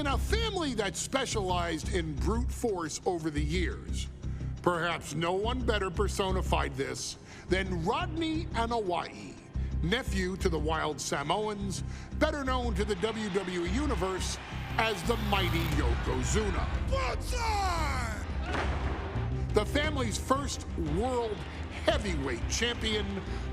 In a family that specialized in brute force over the years, perhaps no one better personified this than Rodney Anawai, nephew to the Wild Samoans, better known to the WWE Universe as the mighty Yokozuna. The family's first world heavyweight champion,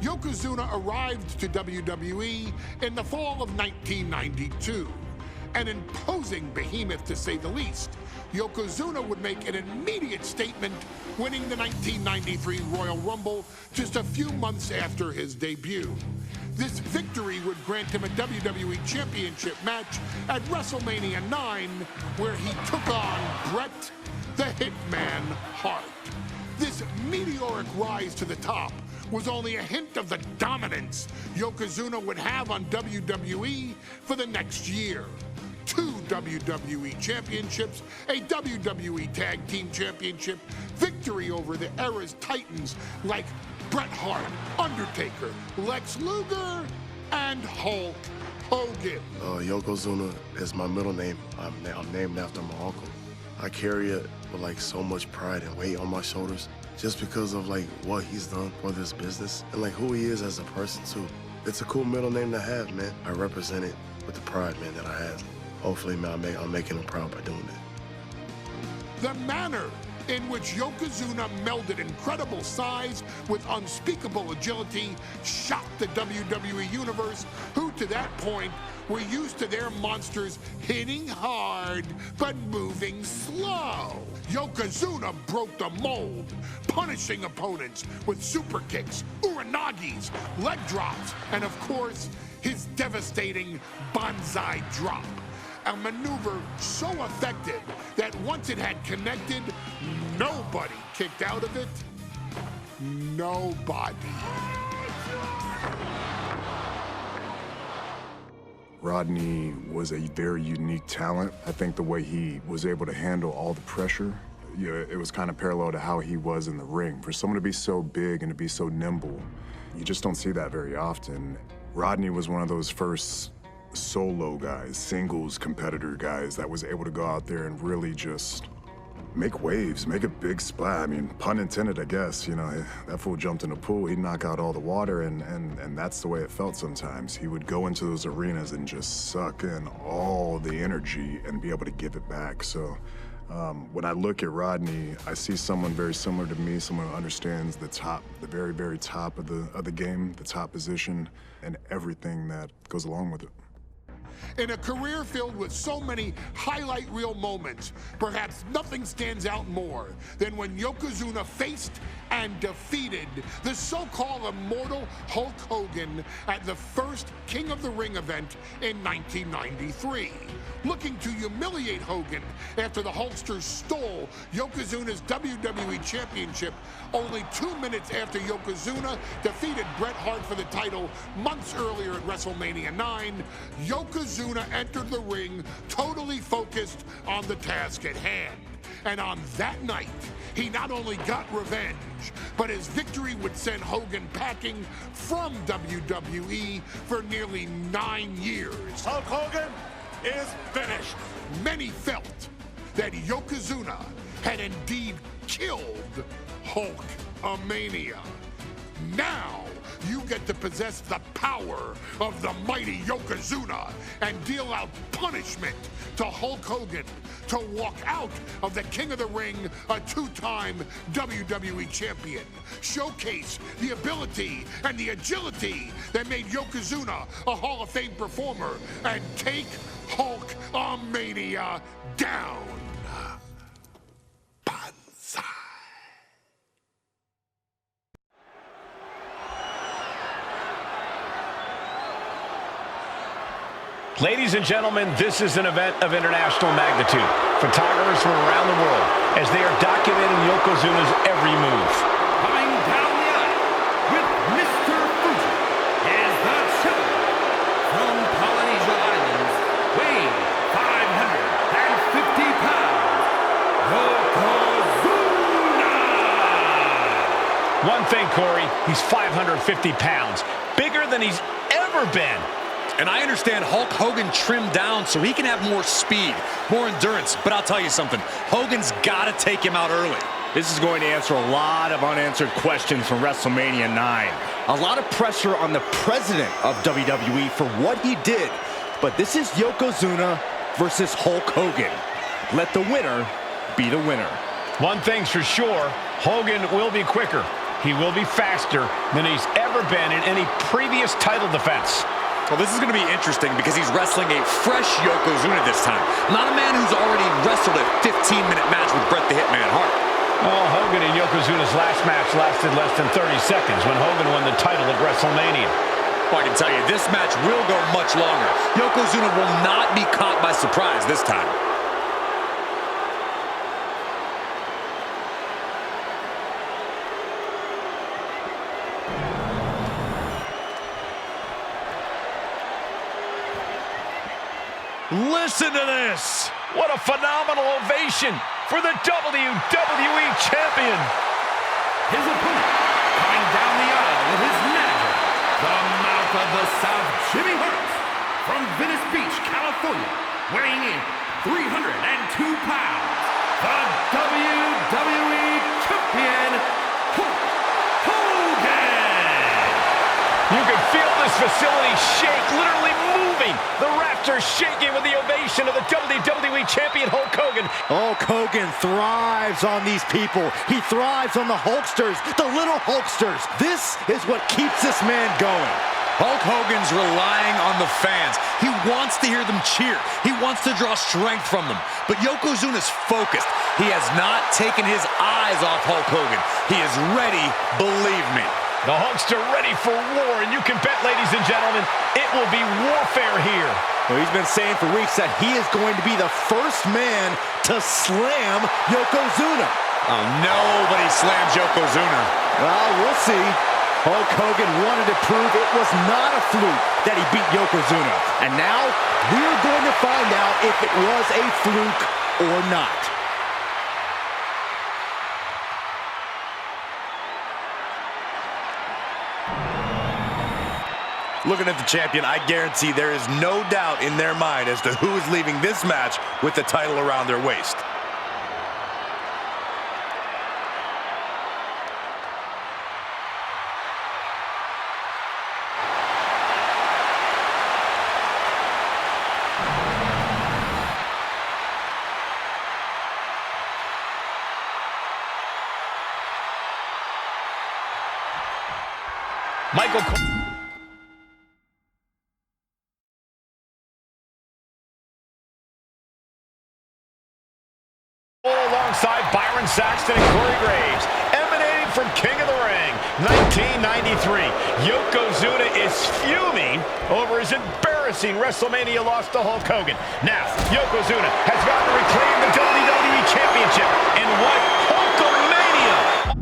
Yokozuna arrived to WWE in the fall of 1992. An imposing behemoth, to say the least, Yokozuna would make an immediate statement, winning the 1993 Royal Rumble just a few months after his debut. This victory would grant him a WWE Championship match at WrestleMania 9, where he took on Bret the Hitman Hart. This meteoric rise to the top was only a hint of the dominance Yokozuna would have on WWE for the next year. 2 WWE championships, a WWE Tag Team Championship, victory over the era's titans like Bret Hart, Undertaker, Lex Luger, and Hulk Hogan. Yokozuna is my middle name. I'm named after my uncle. I carry it with like so much pride and weight on my shoulders just because of like what he's done for this business and like who he is as a person too. It's a cool middle name to have, man. I represent it with the pride, man, that I have. Hopefully, man, I'm making him proud by doing it. The manner in which Yokozuna melded incredible size with unspeakable agility shocked the WWE Universe, who to that point were used to their monsters hitting hard but moving slow. Yokozuna broke the mold, punishing opponents with super kicks, uranagis, leg drops, and of course, his devastating banzai drop. A maneuver so effective that once it had connected, nobody kicked out of it. Nobody. Rodney was a very unique talent. I think the way he was able to handle all the pressure, it was kind of parallel to how he was in the ring. For someone to be so big and to be so nimble, you just don't see that very often. Rodney was one of those first solo guys, singles competitor guys that was able to go out there and really just make waves, make a big splash. I mean, pun intended, I guess. You know, that fool jumped in the pool, he'd knock out all the water, and that's the way it felt sometimes. He would go into those arenas and just suck in all the energy and be able to give it back. So when I look at Rodney, I see someone very similar to me, someone who understands the top, the very, very top of the game, the top position, and everything that goes along with it. In a career filled with so many highlight reel moments, perhaps nothing stands out more than when Yokozuna faced and defeated the so-called immortal Hulk Hogan at the first King of the Ring event in 1993. Looking to humiliate Hogan after the Hulkster stole Yokozuna's WWE Championship only 2 minutes after Yokozuna defeated Bret Hart for the title months earlier at WrestleMania 9, Yokozuna entered the ring totally focused on the task at hand. And on that night, he not only got revenge, but his victory would send Hogan packing from WWE for nearly 9 years. Hulk Hogan is finished. Many felt that Yokozuna had indeed killed Hulkamania. Now, you get to possess the power of the mighty Yokozuna and deal out punishment to Hulk Hogan to walk out of the King of the Ring a 2-time WWE champion. Showcase the ability and the agility that made Yokozuna a Hall of Fame performer and take Hulkamania down. Banzai. Ladies and gentlemen, this is an event of international magnitude. Photographers from around the world as they are documenting Yokozuna's every move. Coming down the aisle with Mr. Fuji is the champion from Polynesia Islands, weighing 550 pounds, Yokozuna! One thing, Corey, he's 550 pounds, bigger than he's ever been. And I understand Hulk Hogan trimmed down so he can have more speed, more endurance. But I'll tell you something, Hogan's got to take him out early. This is going to answer a lot of unanswered questions from WrestleMania 9. A lot of pressure on the president of WWE for what he did. But this is Yokozuna versus Hulk Hogan. Let the winner be the winner. One thing's for sure, Hogan will be quicker. He will be faster than he's ever been in any previous title defense. Well, this is going to be interesting because he's wrestling a fresh Yokozuna this time. Not a man who's already wrestled a 15-minute match with Bret the Hitman Hart. Well, Hogan and Yokozuna's last match lasted less than 30 seconds when Hogan won the title at WrestleMania. Well, I can tell you, this match will go much longer. Yokozuna will not be caught by surprise this time. Listen to this! What a phenomenal ovation for the WWE Champion! His opponent, coming down the aisle with his manager, the Mouth of the South, Jimmy Hart, from Venice Beach, California, weighing in 302 pounds, the WWE Champion, Hulk Hogan! You can feel this facility shake, literally moving. The rafters shaking with the ovation of the WWE Champion Hulk Hogan. Hulk Hogan thrives on these people. He thrives on the Hulksters, the little Hulksters. This is what keeps this man going. Hulk Hogan's relying on the fans. He wants to hear them cheer. He wants to draw strength from them. But Yokozuna's focused. He has not taken his eyes off Hulk Hogan. He is ready, believe me. The Hulkster ready for war, and you can bet, ladies and gentlemen, it will be warfare here. Well, he's been saying for weeks that he is going to be the first man to slam Yokozuna. Oh, nobody slams Yokozuna. Well, we'll see. Hulk Hogan wanted to prove it was not a fluke that he beat Yokozuna. And now, we're going to find out if it was a fluke or not. Looking at the champion, I guarantee there is no doubt in their mind as to who is leaving this match with the title around their waist. Michael Cole. Alongside Byron Saxton and Corey Graves, emanating from King of the Ring, 1993. Yokozuna is fuming over his embarrassing WrestleMania loss to Hulk Hogan. Now, Yokozuna has got to reclaim the WWE Championship in what Hulkamania!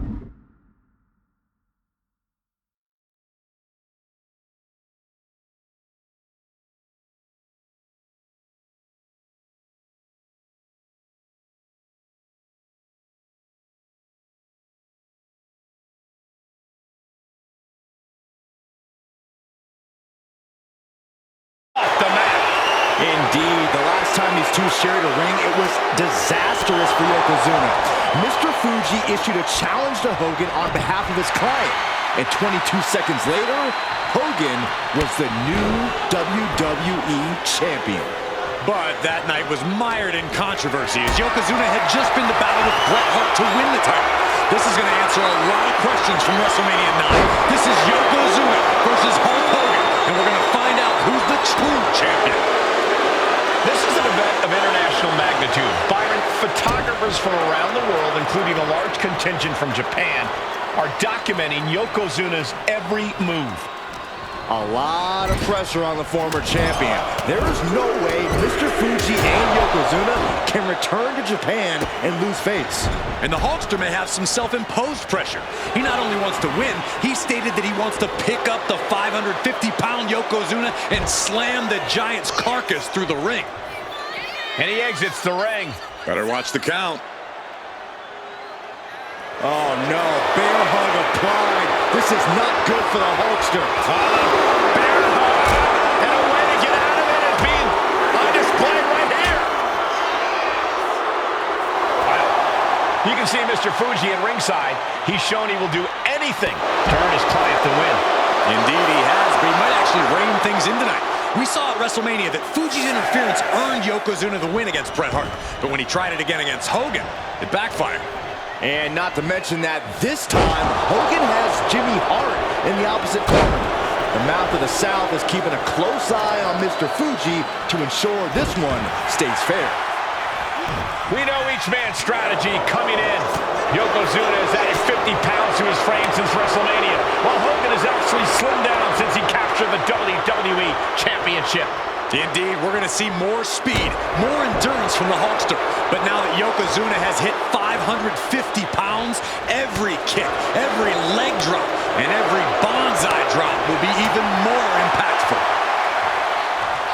Indeed, the last time these two shared a ring, it was disastrous for Yokozuna. Mr. Fuji issued a challenge to Hogan on behalf of his client. And 22 seconds later, Hogan was the new WWE Champion. But that night was mired in controversy as Yokozuna had just been to battle with Bret Hart to win the title. This is going to answer a lot of questions from WrestleMania 9. This is Yokozuna versus Hulk Hogan, and we're going to find out who's the true champion. This is an event of international magnitude. Byron, photographers from around the world, including a large contingent from Japan, are documenting Yokozuna's every move. A lot of pressure on the former champion. There is no way Mr. Fuji and Yokozuna can return to Japan and lose face. And the Hulkster may have some self-imposed pressure. He not only wants to win, he stated that he wants to pick up the 550-pound Yokozuna and slam the Giant's carcass through the ring. And he exits the ring. Better watch the count. Oh no, bear hug applied. This is not good for the Hulkster. Bear hug, and away You can see Mr. Fuji at ringside. He's shown he will do anything to earn his client the win. Indeed he has, but he might actually rein things in tonight. We saw at WrestleMania that Fuji's interference earned Yokozuna the win against Bret Hart. But when he tried it again against Hogan, it backfired. And not to mention that this time, Hogan has Jimmy Hart in the opposite corner. The Mouth of the South is keeping a close eye on Mr. Fuji to ensure this one stays fair. We know each man's strategy coming in. Yokozuna has added 50 pounds to his frame since WrestleMania, while Hogan has actually slimmed down since he captured the WWE Championship. Indeed, we're going to see more speed, more endurance from the Hulkster. But now that Yokozuna has hit 550 pounds, every kick, every leg drop, and every bonsai drop will be even more impactful.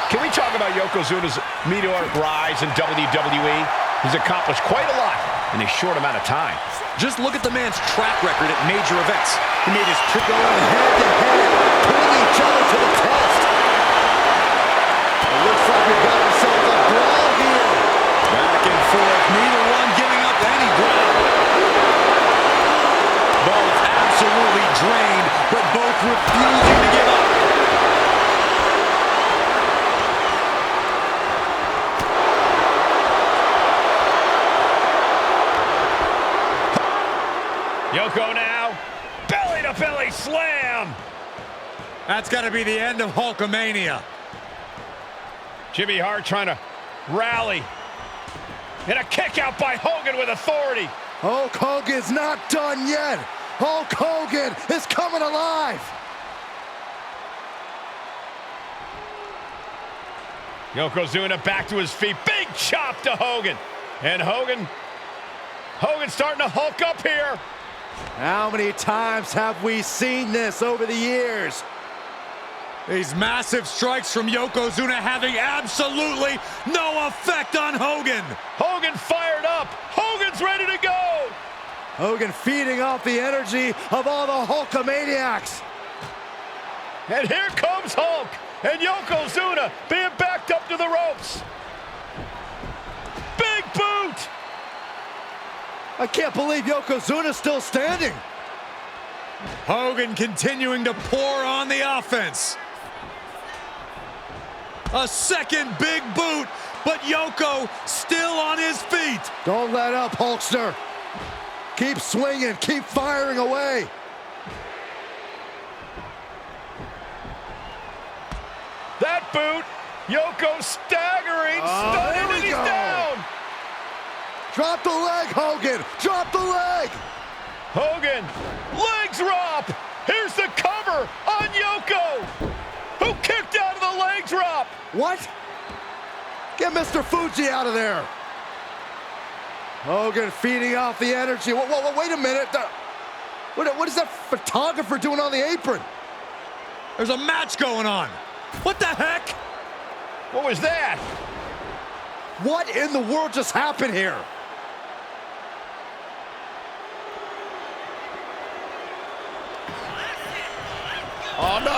Can we talk about Yokozuna's meteoric rise in WWE? He's accomplished quite a lot in a short amount of time. Just look at the man's track record at major events. He made his trip Going head-to-head, putting each other to the test. It looks like we've got ourselves a brawl here. back and forth, neither one giving up any ground. Both absolutely drained, but both refusing to give up. Yoko now, belly-to-belly slam. That's got to be the end of Hulkamania. Jimmy Hart trying to rally. And a kick out by Hogan with authority. Hulk Hogan's not done yet. Hulk Hogan is coming alive. Yokozuna back to his feet. Big chop to Hogan. And Hogan's starting to hulk up here. How many times have we seen this over the years? These massive strikes from Yokozuna having absolutely no effect on Hogan. Hogan fired up. Hogan's ready to go. Hogan feeding off the energy of all the Hulkamaniacs. And here comes Hulk. And Yokozuna being backed up to the ropes. Big boot. I can't believe Yokozuna's still standing. Hogan continuing to pour on the offense. A second big boot, but Yoko still on his feet. Don't let up, Hulkster. Keep swinging, keep firing away. That boot, Yoko staggering, stunning, and he's down. Drop the leg, Hogan. Drop the leg. Hogan, leg drop. Here's the cover on Yoko, who kicked out of the leg drop. What? Get Mr. Fuji out of there. Hogan feeding off the energy. Whoa, wait a minute. What is that photographer doing on the apron? There's a match going on. What the heck? What was that? What in the world just happened here? Oh, no.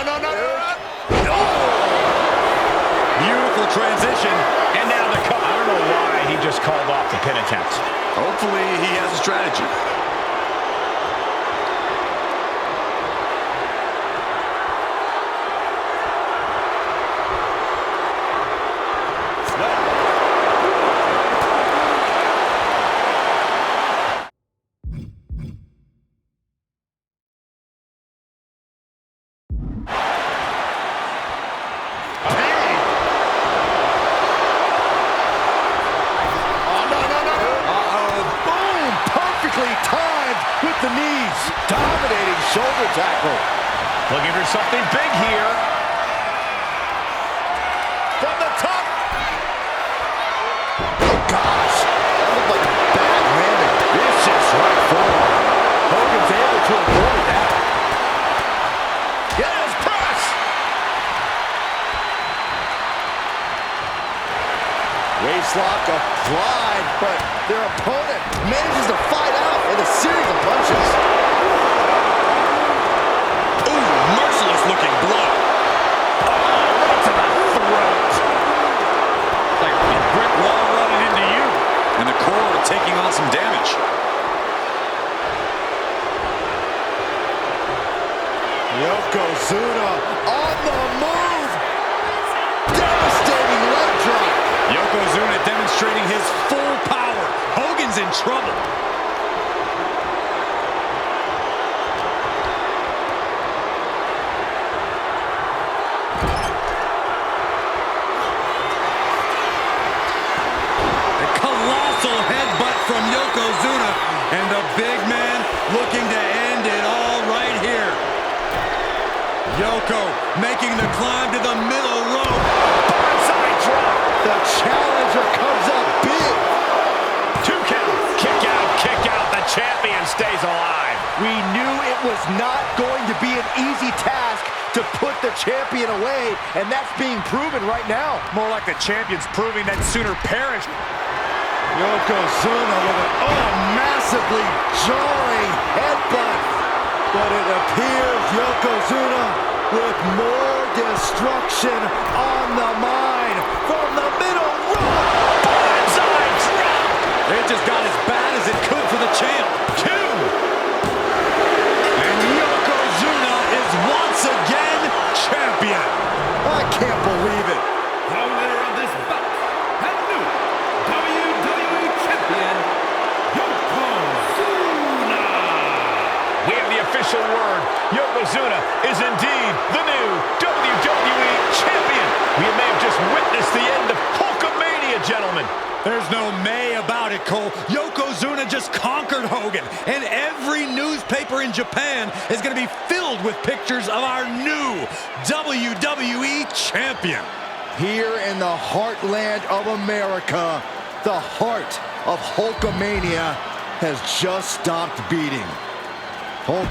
Beautiful transition. And now the cut. I don't know why he just called off the pin attempt. Hopefully he has a strategy. With the knees, dominating shoulder tackle. Looking for something big here. From the top. Oh, gosh. That looked like a bad landing. Vicious right forward. Hogan's able to avoid that. Get his press. Waistlock applied, but their opponent manages to fight out in a series of punches. Ooh, merciless looking blow. Oh, right to the throat. Like a brick wall running into you. And the core taking on some damage. Yokozuna on the move. Devastating leg drop. Yokozuna demonstrating his full power. Hogan's in trouble. From Yokozuna, and the big man looking to end it all right here. Yoko making the climb to the middle rope. Bonsai drop. The challenger comes up big. 2 count. Kick out. The champion stays alive. We knew it was not going to be an easy task to put the champion away, and that's being proven right now. More like the champion's proving that sooner perish. Yokozuna with an massively jarring headbutt. But it appears Yokozuna with more destruction on the mind from the middle rope. Bonsai drop. It just got as bad as it could for the champ. 2. And Yokozuna is once again champion. I can't believe it. The winner of this bout, and new WWE Champion, Yokozuna. We have the official word. Yokozuna is indeed the new WWE Champion. We may have just witnessed the end of Hulkamania, gentlemen. There's no may about it, Cole. Yokozuna just conquered Hogan, and every newspaper in Japan is going to be filled with pictures of our new WWE Champion. Here in the heartland of America, the heart of Hulkamania has just stopped beating. Hulk